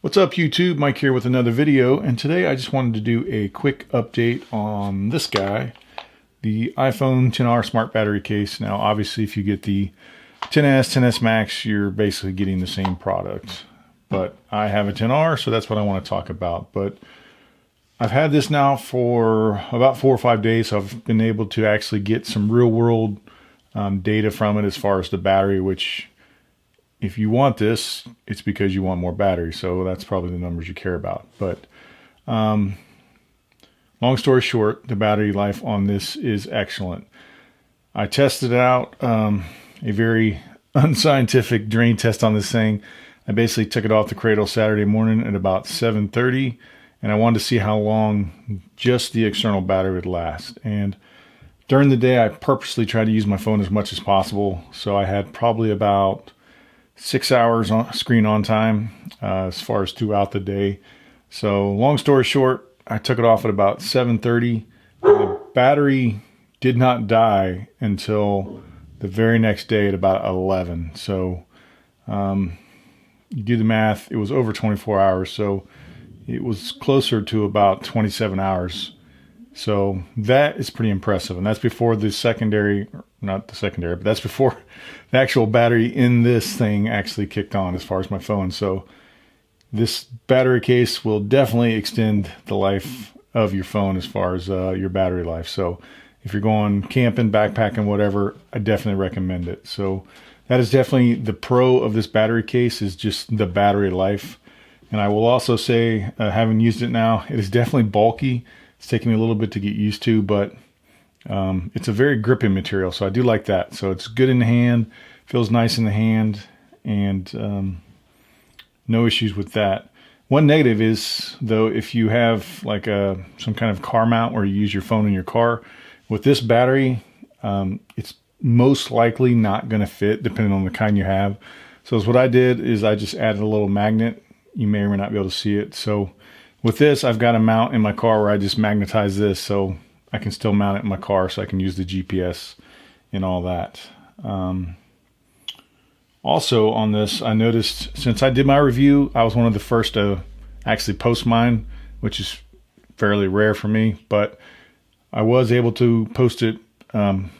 What's up YouTube? Mike here with another video, and today I just wanted to do a quick update on this guy, the iPhone XR Smart Battery Case. Now obviously if you get the XS, XS Max, you're basically getting the same product. But I have a XR, so that's what I want to talk about. But I've had this now for about 4 or 5 days, so I've been able to actually get some real world data from it as far as the battery, which if you want this, it's because you want more battery. So that's probably the numbers you care about. But long story short, the battery life on this is excellent. I tested out a very unscientific drain test on this thing. I basically took it off the cradle Saturday morning at about 7:30, and I wanted to see how long just the external battery would last. And during the day, I purposely tried to use my phone as much as possible. So I had probably about 6 hours on screen on time as far as throughout the day. So long story short, I took it off at about 7:30. The battery did not die until the very next day at about 11. So you do the math, it was over 24 hours. So it was closer to about 27 hours. So that is pretty impressive. And that's before the secondary, not the secondary, but that's before the actual battery in this thing actually kicked on as far as my phone. So this battery case will definitely extend the life of your phone as far as your battery life. So if you're going camping, backpacking, whatever, I definitely recommend it. So that is definitely the pro of this battery case, is just the battery life. And I will also say, having used it now, it is definitely bulky. It's taken me a little bit to get used to, but it's a very gripping material, so I do like that. So it's good in the hand, feels nice in the hand, and no issues with that. One negative is, though, if you have like some kind of car mount where you use your phone in your car, with this battery, it's most likely not going to fit depending on the kind you have. So what I did is I just added a little magnet. You may or may not be able to see it. So with this, I've got a mount in my car where I just magnetize this so I can still mount it in my car so I can use the GPS and all that. Also on this, I noticed since I did my review, I was one of the first to actually post mine, which is fairly rare for me, but I was able to post it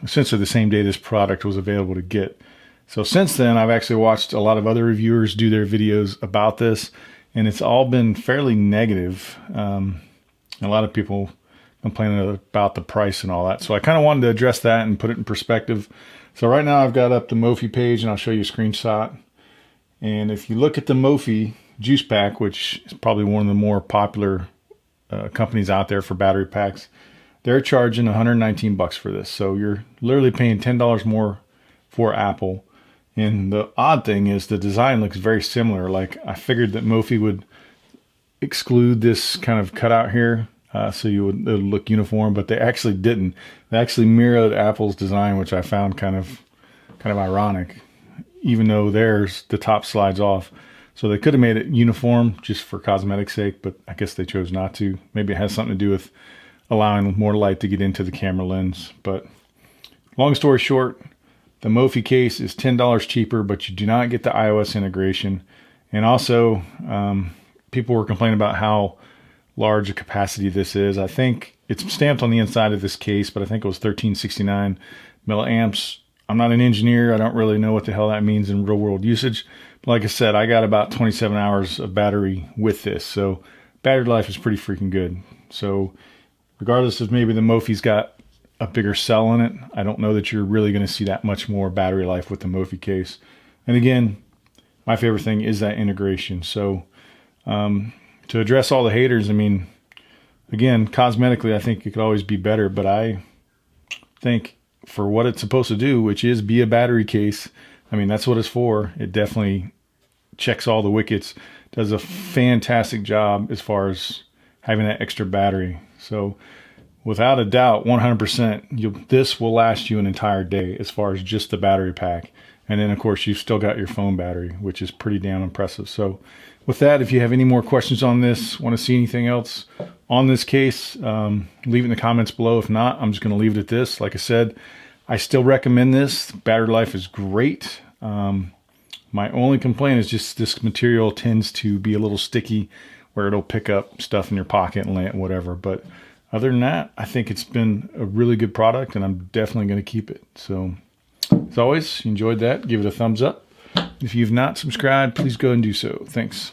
essentially the same day this product was available to get. So since then, I've actually watched a lot of other reviewers do their videos about this, and it's all been fairly negative. A lot of people complaining about the price and all that. So I kind of wanted to address that and put it in perspective. So right now I've got up the Mophie page, and I'll show you a screenshot. And if you look at the Mophie juice pack, which is probably one of the more popular companies out there for battery packs, they're charging 119 bucks for this. So you're literally paying $10 more for Apple. And the odd thing is the design looks very similar. Like I figured that Mophie would exclude this kind of cutout here, so it would look uniform, but they actually didn't. They actually mirrored Apple's design, which I found kind of ironic, even though theirs, the top slides off. So they could have made it uniform just for cosmetic sake, but I guess they chose not to. Maybe it has something to do with allowing more light to get into the camera lens. But long story short, the Mophie case is $10 cheaper, but you do not get the iOS integration. And also, people were complaining about how large a capacity this is. I think it's stamped on the inside of this case, but I think it was 1369 milliamps. I'm not an engineer. I don't really know what the hell that means in real world usage. But like I said, I got about 27 hours of battery with this. So battery life is pretty freaking good. So regardless if maybe the Mophie's got a bigger cell in it, I don't know that you're really going to see that much more battery life with the Mophie case. And again, my favorite thing is that integration. So to address all the haters, I mean, again, cosmetically, I think it could always be better, but I think for what it's supposed to do, which is be a battery case, I mean, that's what it's for. It definitely checks all the wickets, does a fantastic job as far as having that extra battery. So without a doubt, 100%, this will last you an entire day as far as just the battery pack. And then, of course, you've still got your phone battery, which is pretty damn impressive. So with that, if you have any more questions on this, want to see anything else on this case, leave it in the comments below. If not, I'm just going to leave it at this. Like I said, I still recommend this. Battery life is great. My only complaint is just this material tends to be a little sticky where it'll pick up stuff in your pocket and land whatever. But other than that, I think it's been a really good product, and I'm definitely going to keep it. So as always, you enjoyed that, give it a thumbs up. If you've not subscribed, please go and do so. Thanks.